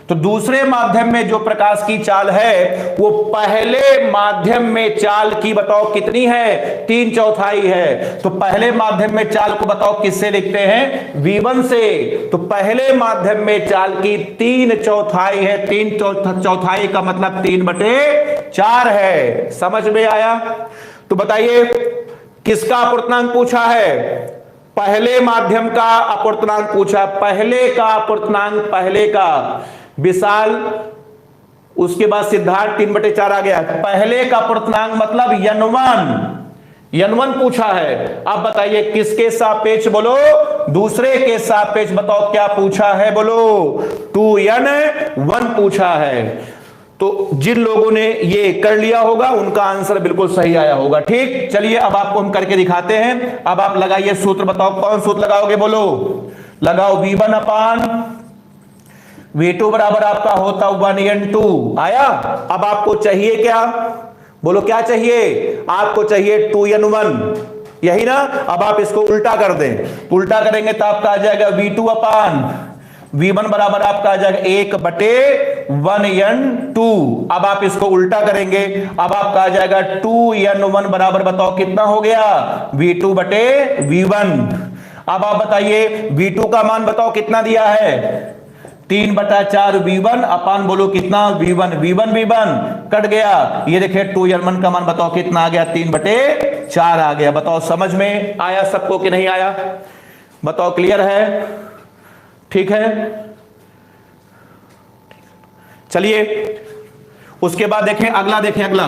तो दूसरे माध्यम में जो प्रकाश की चाल है वो पहले माध्यम में चाल की बताओ कितनी है, 3/4 है। तो पहले माध्यम में चाल को बताओ किससे लिखते हैं, V1 से। तो पहले माध्यम में चाल की 3/4 है, 3/4 का मतलब 3/4 है। समझ में आया? तो बताइए किसका अपवर्तनांक पूछा है, पहले माध्यम का अपवर्तनांक पूछा, पहले का अपवर्तनांक, पहले का विशाल, उसके बाद सिद्धार्थ 3/4 आ गया। पहले का अपवर्तनांक मतलब N1 पूछा है। अब बताइए किसके सापेक्ष, बोलो दूसरे के सापेक्ष। बताओ क्या पूछा है, बोलो 2N1 पूछा है। तो जिन लोगों ने ये कर लिया होगा उनका आंसर बिल्कुल सही आया होगा, ठीक। चलिए अब आपको हम करके दिखाते हैं। अब आप लगाइए सूत्र, बताओ कौन सूत्र लगाओगे, बोलो लगाओ। V1 अपान V2 बराबर आपका होता 1N2 आया। अब आपको चाहिए क्या, बोलो क्या चाहिए, आपको चाहिए 2N1, यही ना। अब आप इसको उल्टा कर दें, उल्टा करेंगे तो आपका आ जाएगा V2 अपान V1 बराबर आपका आ जाएगा 1/1N2। अब आप इसको उल्टा करेंगे, अब आपका आ जाएगा 2N1 बराबर बताओ कितना हो गया, V2/V1। अब आप बताइए V2 का मान बताओ कितना दिया है, 3/4 V1 अपान बोलो कितना V1 कट गया। ये देखिए 2N1 का मान बताओ कितना आ गया, 3/4 आ गया। बताओ समझ में आया सबको कि नहीं आया, बताओ क्लियर है, ठीक है। चलिए उसके बाद देखें अगला, देखें अगला,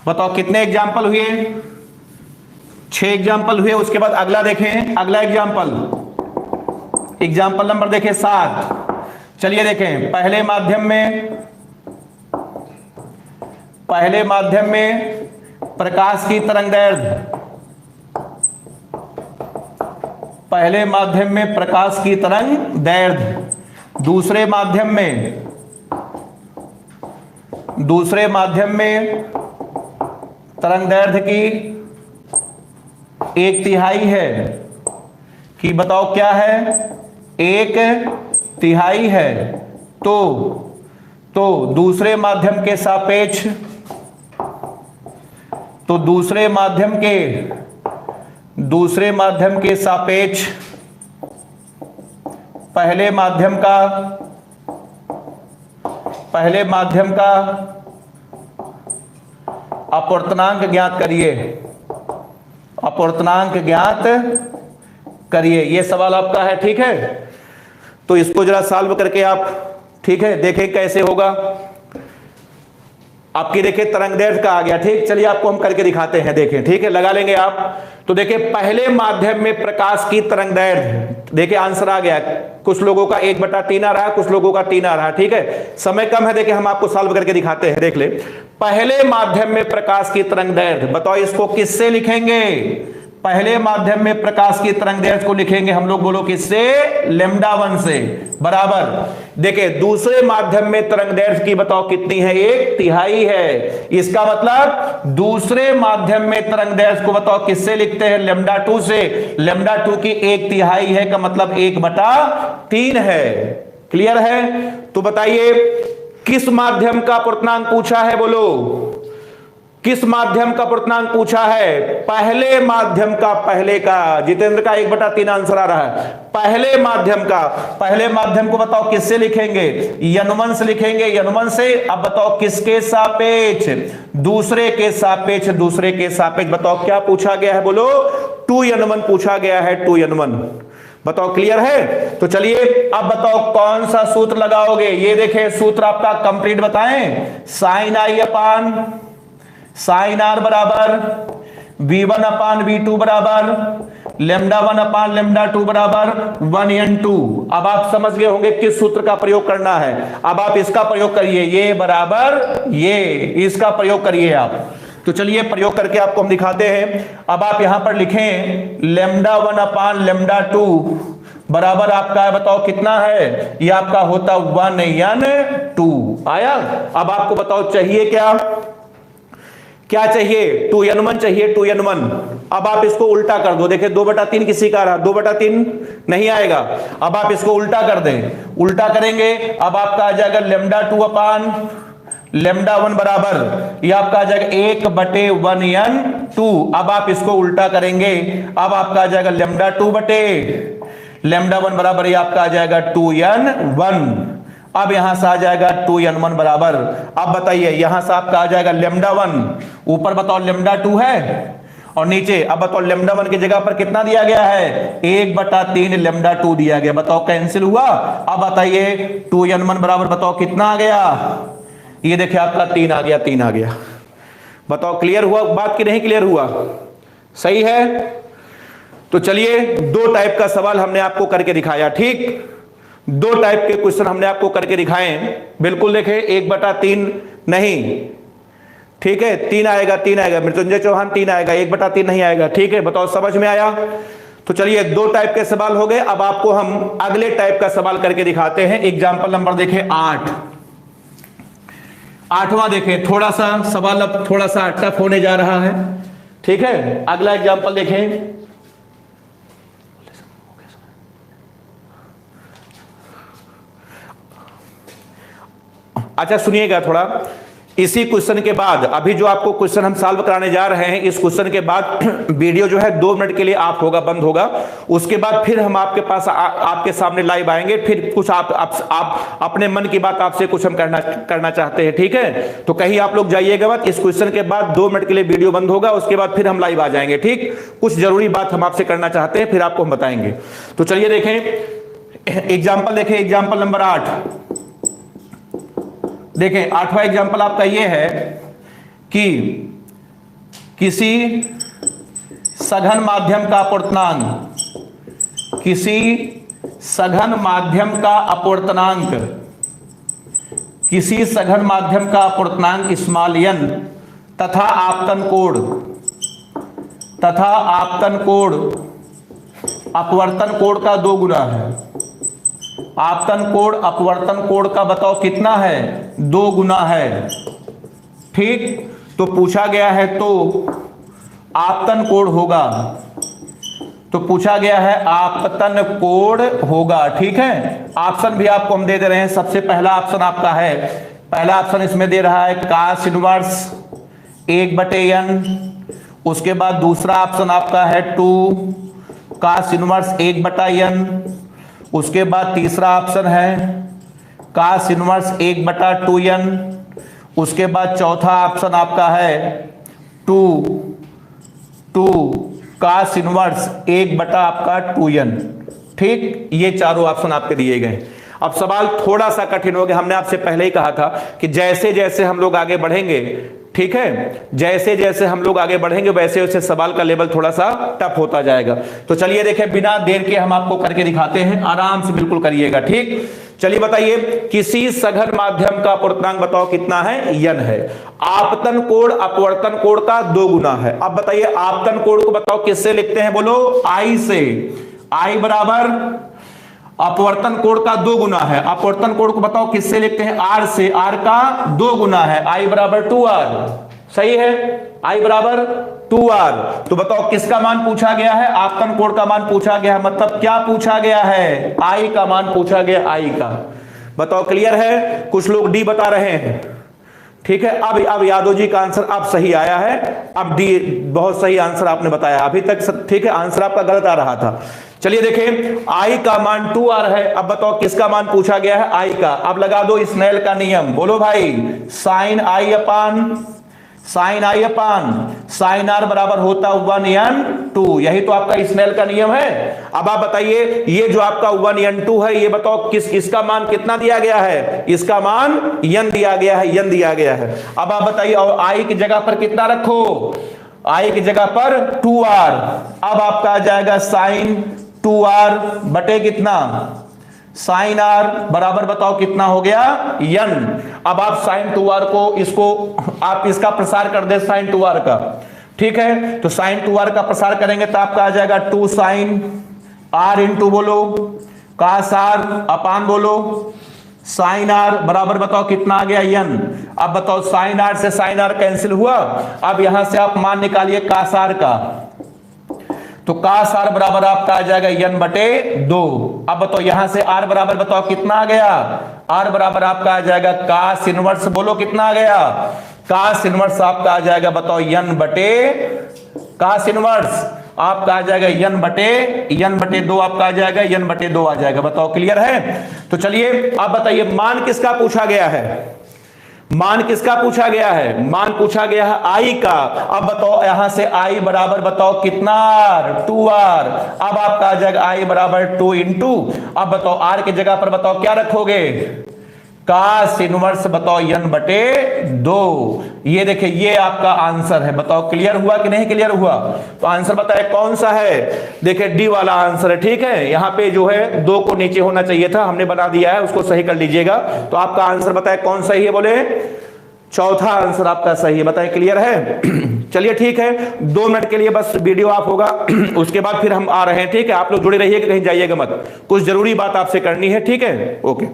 बताओ कितने एग्जाम्पल हुए, 6 एग्जाम्पल हुए। उसके बाद अगला देखें, अगला एग्जाम्पल नंबर देखें 7। चलिए देखें पहले माध्यम में प्रकाश की तरंगदैर्घ्य, पहले माध्यम में प्रकाश की तरंगदैर्घ्य, दूसरे माध्यम में तरंगदैर्घ्य की 1/3 है कि बताओ क्या है, 1/3 है। तो दूसरे माध्यम के सापेक्ष, तो दूसरे माध्यम के सापेक्ष पहले माध्यम अपूर्णांक ज्ञात करिए, अपूर्णांक ज्ञात करिए, ये सवाल आपका है। ठीक है, तो इसको जरा सॉल्व करके आप, ठीक है, देखें कैसे होगा। आपकी देखिए तरंगदैर्घ्य का आ गया। ठीक, चलिए आपको हम करके दिखाते हैं, देखें। ठीक है, लगा लेंगे आप। तो देखिए पहले माध्यम में प्रकाश की तरंगदैर्घ्य, देखिए आंसर आ गया। कुछ लोगों का 1/3 आ रहा है, कुछ लोगों का 3 आ रहा है। ठीक है, समय कम है, देखिए हम आपको सॉल्व करके दिखाते हैं। देख ले, पहले माध्यम में प्रकाश की तरंगदैर्घ्य, बताओ इसको किससे लिखेंगे? पहले माध्यम में प्रकाश की तरंगदैर्घ्य को लिखेंगे हम लोग, बोलो किससे? λ1 से, बराबर। देखिए दूसरे माध्यम में तरंगदैर्घ्य की बताओ कितनी है? 1/3 है। इसका मतलब दूसरे माध्यम में तरंगदैर्घ्य को बताओ किससे लिखते हैं? λ2 से। λ2 की 1/3 है का मतलब 1/3 है। क्लियर है? तो बताइए किस माध्यम का पूर्णांक पूछा है? बोलो किस माध्यम का पूर्णांक पूछा है? पहले माध्यम का, पहले का। जितेंद्र का 1/3 आंसर आ रहा है। पहले माध्यम का, पहले माध्यम को बताओ किससे लिखेंगे? n1 से लिखेंगे, n1 से। अब बताओ किसके सापेक्ष? दूसरे के सापेक्ष, दूसरे के सापेक्ष। बताओ क्या पूछा गया है? बोलो 2n1 पूछा गया है, 2n1। बताओ क्लियर है? तो चलिए अब बताओ कौन सा सूत्र लगाओगे? ये देखें सूत्र आपका कंप्लीट बताएं। Sine i upon sine r बराबर v1 अपान v2 बराबर λ1 अपान λ2 बराबर 1n2। अब आप समझ गए होंगे किस सूत्र का प्रयोग करना है। अब आप इसका प्रयोग करिए, ये बराबर ये, इसका प्रयोग करिए आप। तो चलिए प्रयोग करके आपको हम दिखाते हैं। अब आप यहां पर लिखें λ1 अपान λ2 बराबर आपका है, बताओ कितना है? ये आपका होता 1n2 आया। अब आपको बताओ चाहिए क्या? क्या चाहिए? 2n1 चाहिए, 2n1। अब आप इसको उल्टा कर दो। देखिए 2/3 किसी का रहा, 2/3 नहीं आएगा। अब आप इसको उल्टा कर दें, उल्टा करेंगे अब आपका आ जाएगा λ2 अपान λ1 बराबर, ये आपका आ जाएगा 1/1n2। अब आप इसको उल्टा करेंगे, अब आपका आ जाएगा λ2/λ1 बराबर, ये आपका आ जाएगा 2n1। अब यहां से आ जाएगा 2n1 बराबर। अब बताइए यहां से आपका आ जाएगा λ1, ऊपर बताओ λ2 है और नीचे अब बताओ λ1 की जगह पर कितना दिया गया है? 1/3 λ2 दिया गया। बताओ कैंसिल हुआ। अब बताइए 2n1 बराबर बताओ कितना आ गया? ये देखिए आपका 3 आ गया, 3 आ गया। बताओ क्लियर हुआ बात कि नहीं क्लियर हुआ? सही है। तो चलिए दो टाइप का सवाल हमने आपको करके दिखाया। ठीक, दो टाइप के क्वेश्चन हमने आपको करके दिखाए। बिल्कुल देखें 1/3 नहीं, ठीक है 3 आएगा, 3 आएगा। मृत्युंजय चौहान 3 आएगा, 1/3 नहीं आएगा। ठीक है, बताओ समझ में आया? तो चलिए दो टाइप के सवाल हो गए। अब आपको हम अगले टाइप का सवाल करके दिखाते हैं। एग्जाम्पल नंबर देखें 8। 8वां देखें, थोड़ा सा सवाल अब थोड़ा सा टफ होने जा रहा है। ठीक है, अगला एग्जाम्पल देखें। अच्छा सुनिएगा थोड़ा, इसी क्वेश्चन के बाद अभी जो आपको क्वेश्चन हम सॉल्व कराने जा रहे हैं, इस क्वेश्चन के बाद वीडियो जो है 2 मिनट के लिए ऑफ होगा, बंद होगा। उसके बाद फिर हम आपके पास आपके सामने लाइव आएंगे। फिर कुछ आप अपने मन की बात आपसे कुछ हम करना चाहते हैं। ठीक है, तो कहीं आप लोग जाइएगा मत। इस क्वेश्चन के बाद 2 मिनट के लिए वीडियो बंद होगा, उसके बाद फिर हम लाइव आ जाएंगे। ठीक, कुछ जरूरी बात हम आपसे करना चाहते हैं, फिर आपको हम बताएंगे। तो चलिए देखें एग्जाम्पल, देखें एग्जाम्पल नंबर 8। देखें 8वां एग्जाम्पल आपका यह है कि किसी सघन माध्यम का अपूर्णांक, किसी सघन माध्यम का अपूर्णांक, किसी सघन माध्यम का अपूर्णांक स्मॉल n तथा आपतन कोण अपवर्तन कोण का 2 गुना है। आपतन कोण अपवर्तन कोण का बताओ कितना है? 2 गुना है। ठीक, तो पूछा गया है तो आपतन कोण होगा, तो पूछा गया है आपतन कोण होगा। ठीक है, ऑप्शन भी आपको हम दे रहे हैं। सबसे पहला ऑप्शन आपका है, पहला ऑप्शन इसमें दे रहा है cos इनवर्स 1/n। उसके बाद दूसरा ऑप्शन आपका है 2 cos इनवर्स 1/n। उसके बाद तीसरा ऑप्शन है cos इनवर्स 1/2n। उसके बाद चौथा ऑप्शन आपका है टू कास इनवर्स 1 बटा आपका 2n। ठीक, ये चारों ऑप्शन आपके दिए गए। अब सवाल थोड़ा सा कठिन हो गया, हमने आपसे पहले ही कहा था कि जैसे जैसे हम लोग आगे बढ़ेंगे, ठीक है, जैसे जैसे हम लोग आगे बढ़ेंगे वैसे वैसे सवाल का लेवल थोड़ा सा टफ होता जाएगा। तो चलिए देखें, बिना देर के हम आपको करके दिखाते हैं, आराम से बिल्कुल करिएगा। ठीक, चलिए बताइए, किसी सघन माध्यम का अपवर्तनांक बताओ कितना है, n है। आपतन कोण अपवर्तन कोण का 2 गुना है। अब बताइए आपतन कोण को बताओ किससे लिखते हैं, बोलो I से। I बराबर अपवर्तन कोण का 2 गुना है। अपवर्तन कोण को बताओ किससे लिखते हैं, R से। R का 2 गुना है, I बराबर 2R। सही है, I बराबर 2R। तो बताओ किसका मान पूछा गया है, आपतन कोण का मान पूछा गया है। मतलब क्या पूछा गया है, I का मान पूछा गया, I का। बताओ क्लियर है? कुछ लोग D बता रहे हैं। ठीक है, अब यादव जी का आंसर अब सही आया है। अब डी बहुत सही आंसर आपने बताया अभी तक। ठीक है, आंसर आपका गलत आ रहा था। चलिए देखें, I का मान 2R है। अब बताओ किसका मान पूछा गया है, I का। अब लगा दो स्नेल का नियम, बोलो भाई, sine I upon sine R बराबर होता 1n2। यही तो आपका स्नेल का नियम है। अब आप बताइए, ये जो आपका 1n2 है, ये बताओ इसका मान कितना दिया गया है, इसका मान n दिया गया है, n दिया गया है। अब आप बताइए, और I की जगह पर कितना रखो, I की जगह पर 2R। अब आपका आ जाएगा साइन 2R बटे कितना, साइन R बराबर बताओ कितना हो गया, n। अब आप साइन 2R को इसको आप इसका प्रसार कर दे साइन 2R का। ठीक है, तो साइन 2R का प्रसार करेंगे तो आपका आ जाएगा 2 साइन R इंटू बोलो कास R अपान बोलो साइन R बराबर बताओ कितना आ गया, n। अब बताओ साइन R से साइन R कैंसिल हुआ। अब यहां से आप मान निकालिए कास R का, तो कास R बराबर आपका आ जाएगा n बटे 2। अब बताओ यहां से R बराबर बताओ कितना आ गया, R बराबर आपका आ जाएगा कास इनवर्स, बोलो कितना आ गया, कास इनवर्स आपका आ जाएगा बताओ n बटे, कास इनवर्स आपका आ जाएगा n बटे 2 आपका आ जाएगा, n बटे 2 आ जाएगा। बताओ क्लियर है? तो चलिए आप बताइए, मान किसका पूछा गया है, मान किसका पूछा गया है, मान पूछा गया है I का। अब बताओ यहां से I बराबर बताओ कितना R, 2R। अब आपका आ जाएगा I बराबर 2 इंटू, अब बताओ R की जगह पर बताओ क्या रखोगे, कास इनवर्स बताओ n बटे 2। ये देखिए, ये आपका आंसर है। बताओ क्लियर हुआ कि नहीं क्लियर हुआ? तो आंसर बताए कौन सा है, देखिए डी वाला आंसर है। ठीक है, यहां पे जो है 2 को नीचे होना चाहिए था, हमने बना दिया है, उसको सही कर लीजिएगा। तो आपका आंसर बताए कौन सही है, बोले चौथा आंसर आपका सही है। बताए क्लियर है? चलिए ठीक है, 2 मिनट के लिए बस वीडियो ऑफ होगा, उसके बाद फिर हम आ रहे हैं। ठीक है, आप लोग जुड़े रहिएगा, कहीं जाइएगा मत, कुछ जरूरी बात आपसे करनी है। ठीक है, ओके।